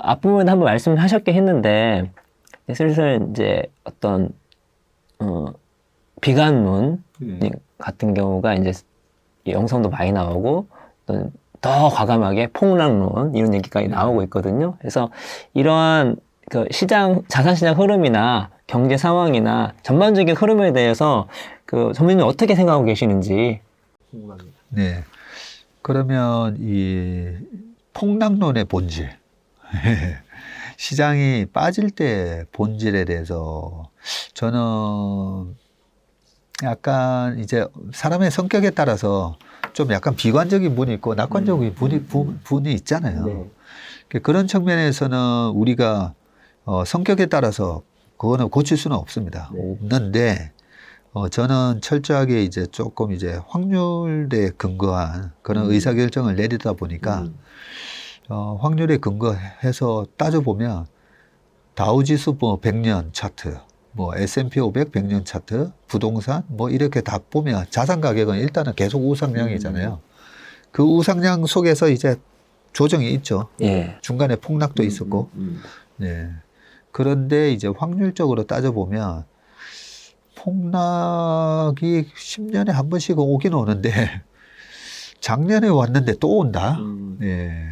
앞부분 한번 말씀하셨긴 했는데, 슬슬 이제 어떤, 비관론 같은 경우가 이제 영상도 많이 나오고, 어떤 더 과감하게 폭락론, 이런 얘기까지 나오고 있거든요. 그래서 이러한 그 자산시장 흐름이나 경제 상황이나 전반적인 흐름에 대해서 전문님 어떻게 생각하고 계시는지. 네. 그러면 이 폭락론의 본질, 시장이 빠질 때 본질에 대해서 저는 약간 이제 사람의 성격에 따라서 좀 약간 비관적인 분이 있고 낙관적인 분이 있잖아요. 네. 그런 측면에서는 우리가 성격에 따라서 그거는 고칠 수는 없습니다. 네. 없는데 저는 철저하게 이제 조금 이제 확률에 근거한 그런 의사결정을 내리다 보니까 확률에 근거해서 따져보면 다우지수 뭐 100년 차트, 뭐 S&P 500 100년 차트, 부동산 뭐 이렇게 다 보면 자산 가격은 일단은 계속 우상향이잖아요. 그 우상향 속에서 이제 조정이 있죠. 예. 중간에 폭락도 있었고. 네. 그런데 이제 확률적으로 따져보면 폭락이 10년에 한 번씩은 오긴 오는데 작년에 왔는데 또 온다. 예.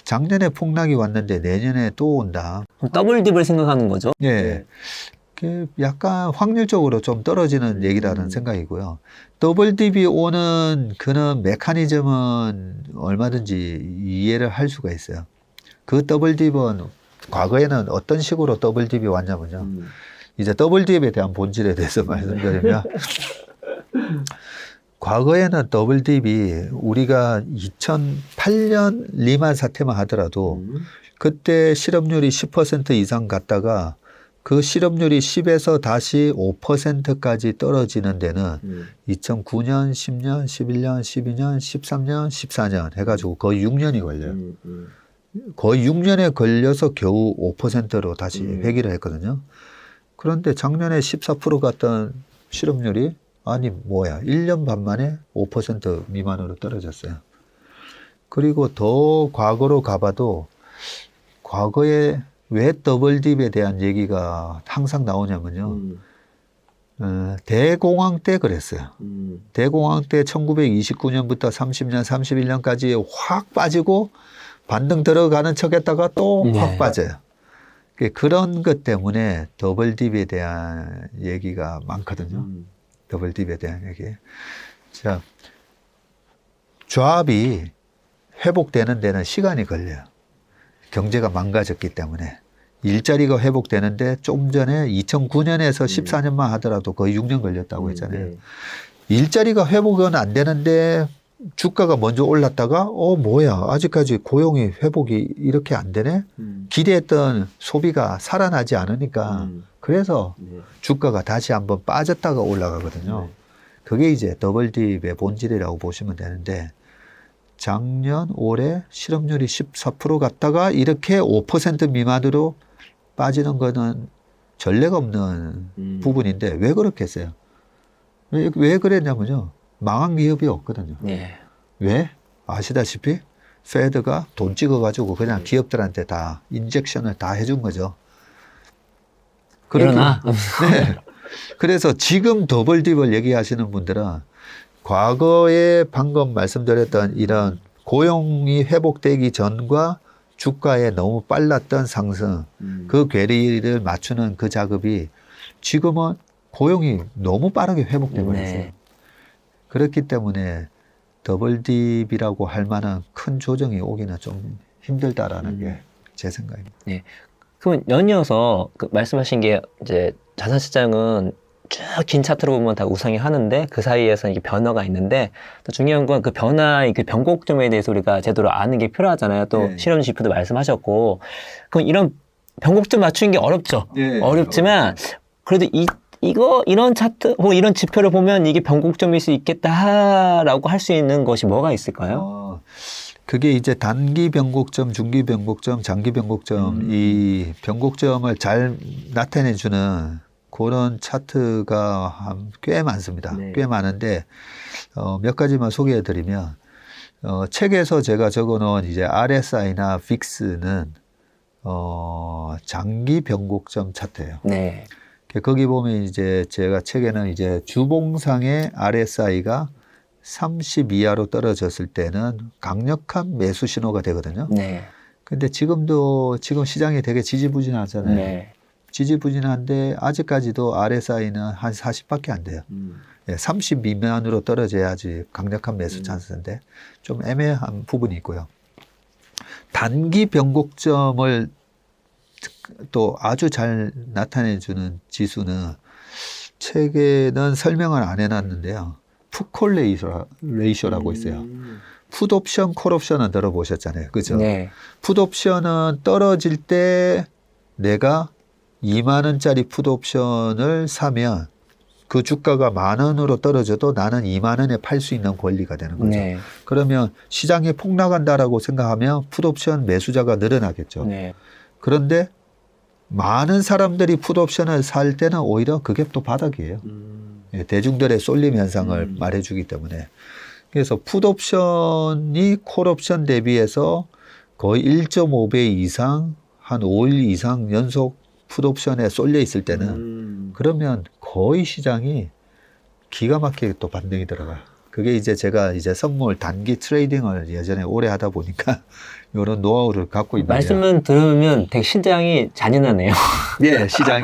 작년에 폭락이 왔는데 내년에 또 온다. 더블 딥을 생각하는 거죠? 예. 네. 약간 확률적으로 좀 떨어지는 얘기라는 생각이고요. 더블 딥이 오는 그런 메커니즘은 얼마든지 이해를 할 수가 있어요. 그 더블 딥은 과거에는 어떤 식으로 더블 딥이 왔냐면요. 이제 더블 딥에 대한 본질에 대해서 말씀드리면 과거에는 더블 딥이 우리가 2008년 리만 사태만 하더라도 그때 실업률이 10% 이상 갔다가 그 실업률이 10에서 다시 5%까지 떨어지는 데는 2009년, 10년, 11년, 12년, 13년, 14년 해가지고 거의 6년이 걸려요. 거의 6년에 걸려서 겨우 5%로 다시 회귀를 했거든요. 그런데 작년에 14% 갔던 실업률이 아니 뭐야 1년 반 만에 5% 미만으로 떨어졌어요. 그리고 더 과거로 가봐도 과거에 왜 더블 딥에 대한 얘기가 항상 나오냐면요. 대공황 때 그랬어요. 대공황 때 1929년부터 30년, 31년까지 확 빠지고 반등 들어가는 척 했다가 또 확 빠져요. 그런 것 때문에 더블 딥에 대한 얘기가 많거든요. 더블 딥에 대한 얘기. 자, 조합이 회복되는 데는 시간이 걸려요. 경제가 망가졌기 때문에. 일자리가 회복되는데 좀 전에 2009년에서 14년만 하더라도 거의 6년 걸렸다고 했잖아요. 일자리가 회복은 안 되는데 주가가 먼저 올랐다가 뭐야 아직까지 고용이 회복이 이렇게 안 되네. 기대했던 소비가 살아나지 않으니까 그래서 주가가 다시 한번 빠졌다가 올라가거든요. 그게 이제 더블 딥의 본질이라고 보시면 되는데 작년 올해 실업률이 14% 갔다가 이렇게 5% 미만으로 빠지는 거는 전례가 없는 부분인데 왜 그렇게 했어요? 왜 그랬냐면요. 망한 기업이 없거든요. 왜? 아시다시피 페드가 돈 찍어가지고 그냥 기업들한테 다 인젝션을 다 해준 거죠. 그러나 네. 그래서 지금 더블 딥을 얘기하시는 분들은 과거에 방금 말씀드렸던 이런 고용이 회복되기 전과 주가에 너무 빨랐던 상승, 그 괴리를 맞추는 그 작업이 지금은 고용이 너무 빠르게 회복돼 버렸어요. 그렇기 때문에 더블 딥이라고 할 만한 큰 조정이 오기는 좀 힘들다라는 게 제 생각입니다. 네. 그럼 연이어서 말씀하신 게 이제 자산 시장은 쭉 긴 차트로 보면 다 우상이 하는데 그 사이에서 이게 변화가 있는데 또 중요한 건 그 변화의 그 변곡점에 대해서 우리가 제대로 아는 게 필요하잖아요. 또 실험 지표도 말씀하셨고 그럼 이런 변곡점 맞추는 게 어렵죠. 어렵지만 그래도 이런 차트 혹은 이런 지표를 보면 이게 변곡점일 수 있겠다라고 할 수 있는 것이 뭐가 있을까요? 그게 이제 단기 변곡점, 중기 변곡점, 장기 변곡점 이 변곡점을 잘 나타내주는 그런 차트가 꽤 많습니다. 꽤 많은데 몇 가지만 소개해드리면 책에서 제가 적어놓은 이제 RSI나 빅스는 장기 변곡점 차트예요. 네. 거기 보면 이제 제가 책에는 이제 주봉상의 RSI가 30 이하로 떨어졌을 때는 강력한 매수 신호가 되거든요. 네. 근데 지금 시장이 되게 지지부진하잖아요. 네. 지지부진한데 아직까지도 RSI는 한 40밖에 안 돼요. 30 미만으로 떨어져야지 강력한 매수 찬스인데 좀 애매한 부분이 있고요. 단기 변곡점을 또 아주 잘 나타내주는 지수는 책에는 설명을 안 해놨는데요. 풋콜 레이쇼라고 있어요. 풋옵션, 콜옵션은 들어보셨잖아요. 그죠? 네. 풋옵션은 떨어질 때 내가 2만 원짜리 풋옵션을 사면 그 주가가 10,000원으로 떨어져도 나는 2만 원에 팔 수 있는 권리가 되는 거죠. 네. 그러면 시장이 폭락한다라고 생각하면 풋옵션 매수자가 늘어나겠죠. 네. 그런데 많은 사람들이 풋옵션을 살 때는 오히려 그게 또 바닥이에요. 예, 대중들의 쏠림 현상을 말해주기 때문에. 그래서 풋옵션이 콜옵션 대비해서 거의 1.5배 이상 한 5일 이상 연속 풋옵션에 쏠려 있을 때는 그러면 거의 시장이 기가 막히게 또 반등이 들어가요. 그게 이제 제가 이제 선물 단기 트레이딩을 예전에 오래 하다 보니까 이런 노하우를 갖고 있는 말씀은 들으면 되게 시장이 잔인하네요. 예, 시장이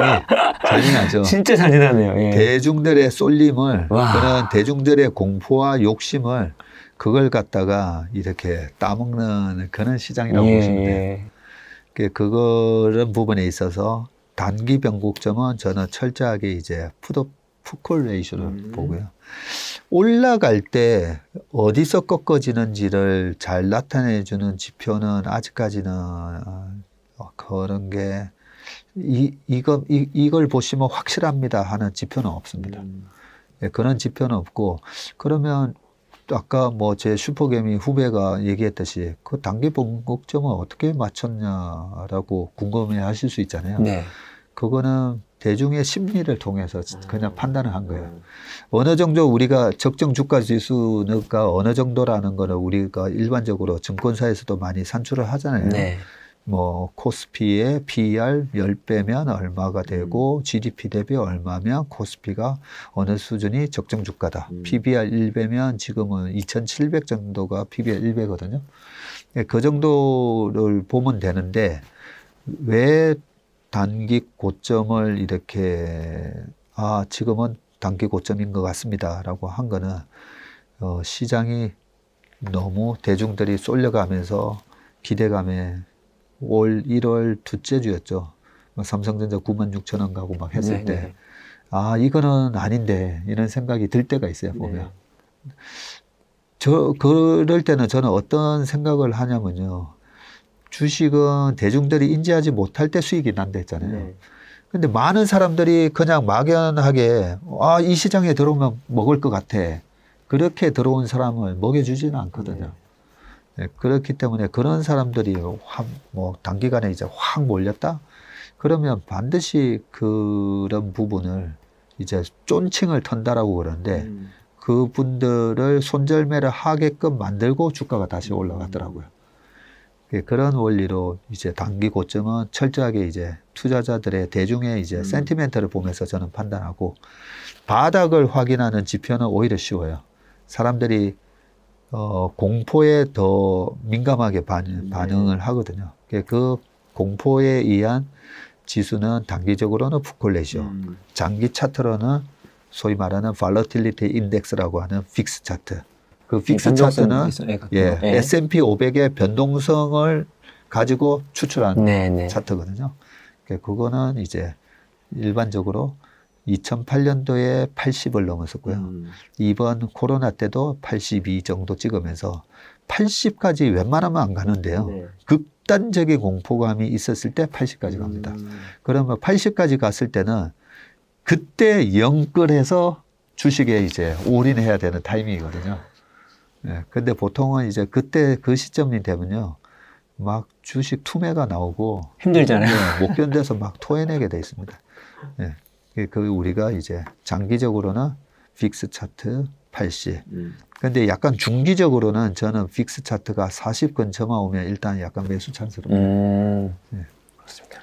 잔인하죠. 진짜 잔인하네요. 예. 대중들의 쏠림을 와. 그런 대중들의 공포와 욕심을 그걸 갖다가 이렇게 따먹는 그런 시장이라고 보시면 돼요. 그런 부분에 있어서 단기 변곡점은 저는 철저하게 이제 풋콜 레이쇼를 보고요. 올라갈 때 어디서 꺾어지는지를 잘 나타내주는 지표는 아직까지는 그런 게 이걸 보시면 확실합니다 하는 지표는 없습니다. 예, 그런 지표는 없고 그러면 아까 뭐 제 슈퍼개미 후배가 얘기했듯이 그 단기 변곡점을 어떻게 맞췄냐라고 궁금해 하실 수 있잖아요. 네. 그거는 대중의 심리를 통해서 그냥 판단을 한 거예요. 어느 정도 우리가 적정 주가 지수가 어느 정도라는 거는 우리가 일반적으로 증권사에서도 많이 산출을 하잖아요. 네. 뭐 코스피의 PER 10배면 얼마가 되고 GDP 대비 얼마면 코스피가 어느 수준이 적정 주가다. PBR 1배면 지금은 2,700 정도가 PBR 1배거든요. 그 정도를 보면 되는데 왜 단기 고점을 이렇게 지금은 단기 고점인 것 같습니다라고 한 거는 시장이 너무 대중들이 쏠려가면서 기대감에 올 1월 둘째 주였죠. 삼성전자 96,000원 가고 막 했을 때 이거는 아닌데 이런 생각이 들 때가 있어요. 보면 그럴 때는 저는 어떤 생각을 하냐면요. 주식은 대중들이 인지하지 못할 때 수익이 난다 했잖아요. 근데 많은 사람들이 그냥 막연하게 이 시장에 들어오면 먹을 것 같아. 그렇게 들어온 사람을 먹여주지는 않거든요. 네, 그렇기 때문에 그런 사람들이 뭐 단기간에 이제 확 몰렸다? 그러면 반드시 그런 부분을 이제 쫀칭을 턴다라고 그러는데 그분들을 손절매를 하게끔 만들고 주가가 다시 올라가더라고요. 그런 원리로 이제 단기 고점은 철저하게 이제 투자자들의 대중의 이제 센티멘트를 보면서 저는 판단하고 바닥을 확인하는 지표는 오히려 쉬워요. 사람들이 공포에 더 민감하게 반응을 하거든요. 그 공포에 의한 지수는 단기적으로는 풋콜레이쇼, 장기 차트로는 소위 말하는 발러틸리티 인덱스라고 하는 픽스 차트. 그 픽스 차트는 S&P 500의 변동성을 가지고 추출한 차트거든요. 그거는 이제 일반적으로 2008년도에 80을 넘었었고요. 이번 코로나 때도 82 정도 찍으면서 80까지 웬만하면 안 가는데요. 극단적인 공포감이 있었을 때 80까지 갑니다. 그러면 80까지 갔을 때는 그때 영끌해서 주식에 이제 올인해야 되는 타이밍이거든요. 네, 근데 보통은 이제 그때 그 시점이 되면요. 막 주식 투매가 나오고 힘들잖아요. 못 견뎌서 막 토해내게 돼 있습니다. 네. 그 우리가 이제 장기적으로는 픽스 차트, 80. 근데 약간 중기적으로는 저는 픽스 차트가 40 근처만 오면 일단 약간 매수 찬스로. 그렇습니다.